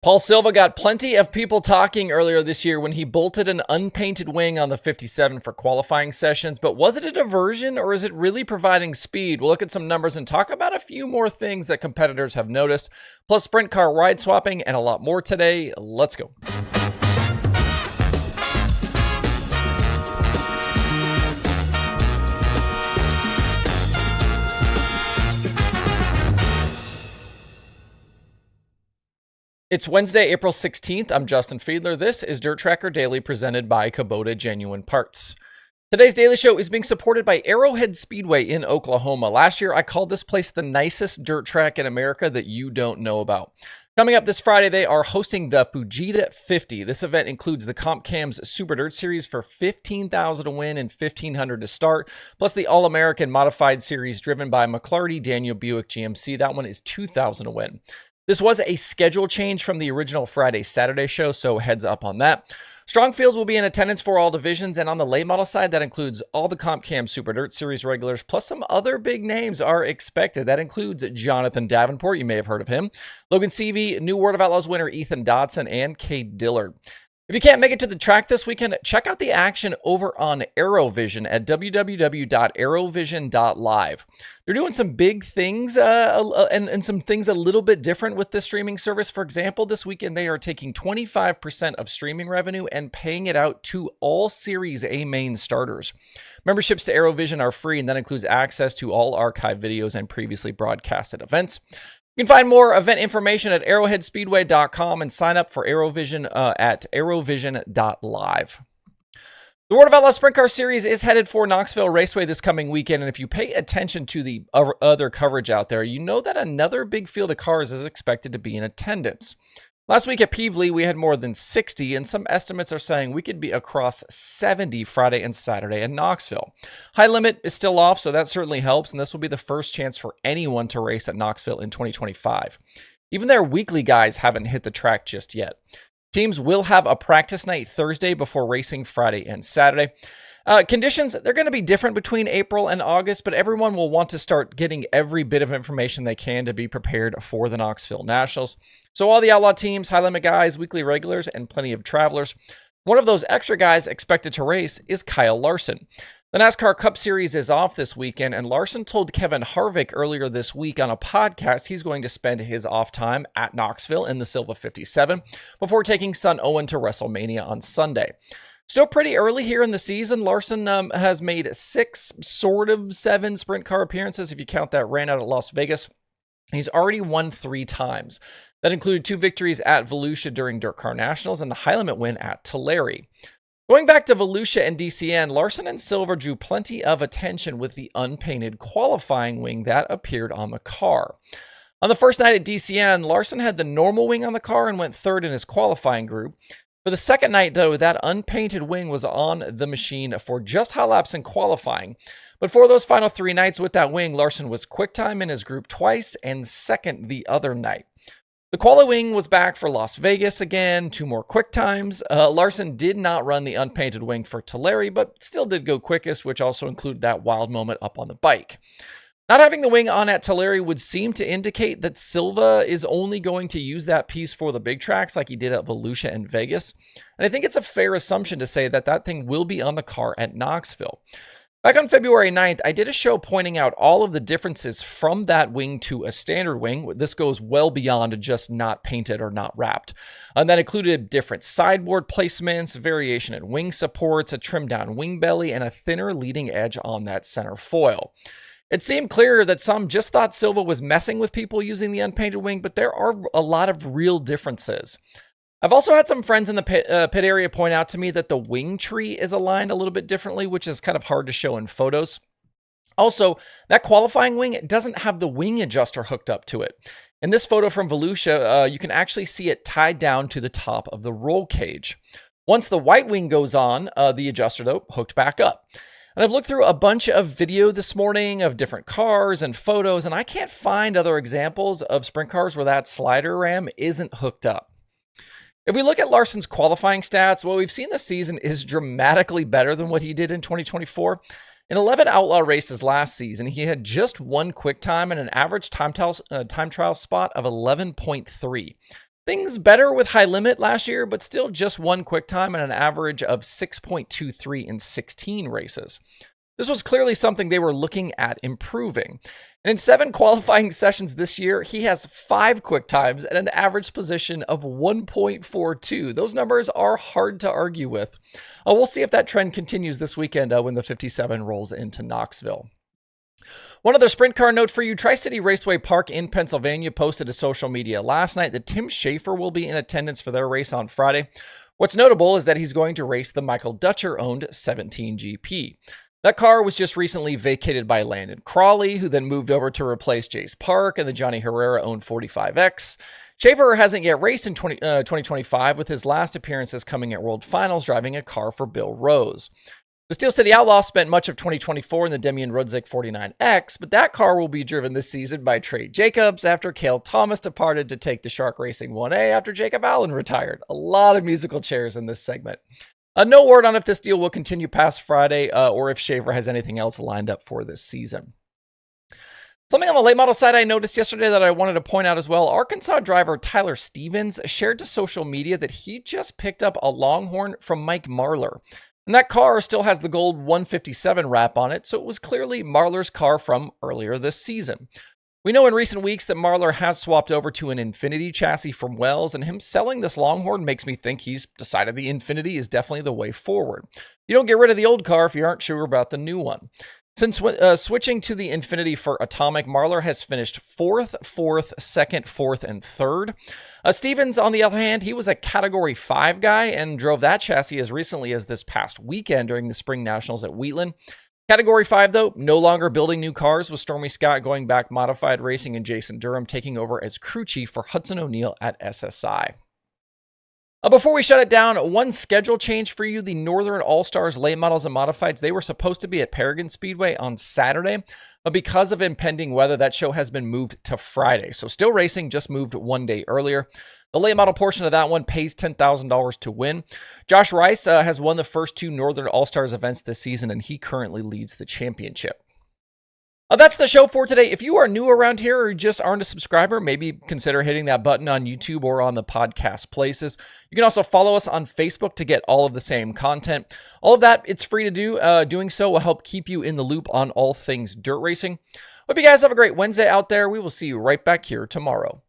Paul Silva got plenty of people talking earlier this year when he bolted an unpainted wing on the 57 for qualifying sessions, but was it a diversion or is it really providing speed? We'll look at some numbers and talk about a few more things that competitors have noticed, plus sprint car ride swapping and a lot more today. Let's go. It's Wednesday, April 16th. I'm Justin Fiedler. This is DIRTRACKR Daily presented by Kubota Genuine Parts. Today's daily show is being supported by Arrowhead Speedway in Oklahoma. Last year, I called this place the nicest dirt track in America that you don't know about. Coming up this Friday, they are hosting the Fujita 50. This event includes the Comp Cam's Super Dirt Series for $15,000 to win and $1,500 to start, plus the All-American Modified Series driven by McClarty Daniel Buick GMC. That one is $2,000 to win. This was a schedule change from the original Friday-Saturday show, so heads up on that. Strong Fields will be in attendance for all divisions, and on the late model side, that includes all the Comp Cam Super Dirt Series regulars, plus some other big names are expected. That includes Jonathan Davenport, you may have heard of him, Logan Seavey, new World of Outlaws winner Ethan Dodson, and Cade Dillard. If you can't make it to the track this weekend, check out the action over on Arrowvision at www.arrowvision.live. They're doing some big things and some things a little bit different with this streaming service. For example, this weekend they are taking 25% of streaming revenue and paying it out to all Series A main starters. Memberships to Arrowvision are free, and that includes access to all archive videos and previously broadcasted events. You can find more event information at arrowheadspeedway.com and sign up for Arrowvision at arrowvision.live. The World of Outlaws Sprint Car Series is headed for Knoxville Raceway this coming weekend, and if you pay attention to the other coverage out there, you know that another big field of cars is expected to be in attendance. Last week at Peevely, we had more than 60, and some estimates are saying we could be across 70 Friday and Saturday in Knoxville. High limit is still off, so that certainly helps, and this will be the first chance for anyone to race at Knoxville in 2025. Even their weekly guys haven't hit the track just yet. Teams will have a practice night Thursday before racing Friday and Saturday. Conditions, they're going to be different between April and August, but everyone will want to start getting every bit of information they can to be prepared for the Knoxville Nationals. So all the Outlaw teams, high limit guys, weekly regulars, and plenty of travelers. One of those extra guys expected to race is Kyle Larson. The NASCAR Cup Series is off this weekend, and Larson told Kevin Harvick earlier this week on a podcast he's going to spend his off time at Knoxville in the Silva 57 before taking son Owen to WrestleMania on Sunday. Still pretty early here in the season. Larson has made 6, sort of 7 sprint car appearances, if you count that ran out at Las Vegas. He's already won 3 times. That included 2 victories at Volusia during DIRTRACKR Nationals and the high limit win at Tulare. Going back to Volusia and DCN, Larson and Silva drew plenty of attention with the unpainted qualifying wing that appeared on the car. On the first night at DCN, Larson had the normal wing on the car and went 3rd in his qualifying group. For the second night, though, that unpainted wing was on the machine for just hot laps in qualifying. But for those final 3 nights with that wing, Larson was quick time in his group twice and second the other night. The quali wing was back for Las Vegas again, 2 more quick times. Larson did not run the unpainted wing for Tulare, but still did go quickest, which also included that wild moment up on the bike. Not having the wing on at Tulare would seem to indicate that Silva is only going to use that piece for the big tracks like he did at Volusia and Vegas. And I think it's a fair assumption to say that that thing will be on the car at Knoxville. Back on February 9th, I did a show pointing out all of the differences from that wing to a standard wing. This goes well beyond just not painted or not wrapped. And that included different sideboard placements, variation in wing supports, a trimmed down wing belly, and a thinner leading edge on that center foil. It seemed clear that some just thought Silva was messing with people using the unpainted wing, but there are a lot of real differences. I've also had some friends in the pit area point out to me that the wing tree is aligned a little bit differently, which is kind of hard to show in photos. Also, that qualifying wing doesn't have the wing adjuster hooked up to it. In this photo from Volusia, you can actually see it tied down to the top of the roll cage. Once the white wing goes on, the adjuster, though, hooked back up. And I've looked through a bunch of video this morning of different cars and photos, and I can't find other examples of sprint cars where that slider ram isn't hooked up. If we look at Larson's qualifying stats, what we've seen this season is dramatically better than what he did in 2024. In 11 Outlaw races last season, he had just 1 quick time and an average time trial spot of 11.3. Things better with high limit last year, but still just one quick time and an average of 6.23 in 16 races. This was clearly something they were looking at improving. And in 7 qualifying sessions this year, he has 5 quick times and an average position of 1.42. Those numbers are hard to argue with. We'll see if that trend continues this weekend when the 57 rolls into Knoxville. One other sprint car note for you, Tri-City Raceway Park in Pennsylvania posted to social media last night that Tim Shaffer will be in attendance for their race on Friday. What's notable is that he's going to race the Michael Dutcher-owned 17 GP. That car was just recently vacated by Landon Crawley, who then moved over to replace Jace Park and the Johnny Herrera-owned 45X. Shaffer hasn't yet raced in 2025, with his last appearances coming at World Finals driving a car for Bill Rose. The Steel City Outlaws spent much of 2024 in the Demian Rudzik 49X, but that car will be driven this season by Trey Jacobs after Cale Thomas departed to take the Shark Racing 1A after Jacob Allen retired. A lot of musical chairs in this segment. No word on if this deal will continue past Friday or if Shaffer has anything else lined up for this season. Something on the late model side I noticed yesterday that I wanted to point out as well. Arkansas driver Tyler Stevens shared to social media that he just picked up a Longhorn from Mike Marlar. And that car still has the gold 157 wrap on it, so it was clearly Marlar's car from earlier this season. We know in recent weeks that Marlar has swapped over to an Infinity chassis from Wells, and him selling this Longhorn makes me think he's decided the Infinity is definitely the way forward. You don't get rid of the old car if you aren't sure about the new one. Since switching to the Infinity for Atomic, Marlar has finished 4th, 2nd, 4th, and 3rd. Stevens, on the other hand, he was a Category 5 guy and drove that chassis as recently as this past weekend during the Spring Nationals at Wheatland. Category 5, though, no longer building new cars, with Stormy Scott going back modified racing and Jason Durham taking over as crew chief for Hudson O'Neill at SSI. Before we shut it down, one schedule change for you. The Northern All-Stars late models and modifieds, they were supposed to be at Paragon Speedway on Saturday, but because of impending weather, that show has been moved to Friday. So still racing, just moved one day earlier. The late model portion of that one pays $10,000 to win. Josh Rice has won the first 2 Northern All-Stars events this season, and he currently leads the championship. That's the show for today. If you are new around here or just aren't a subscriber, maybe consider hitting that button on YouTube or on the podcast places. You can also follow us on Facebook to get all of the same content. All of that, it's free to do. Doing so will help keep you in the loop on all things dirt racing. Hope you guys have a great Wednesday out there. We will see you right back here tomorrow.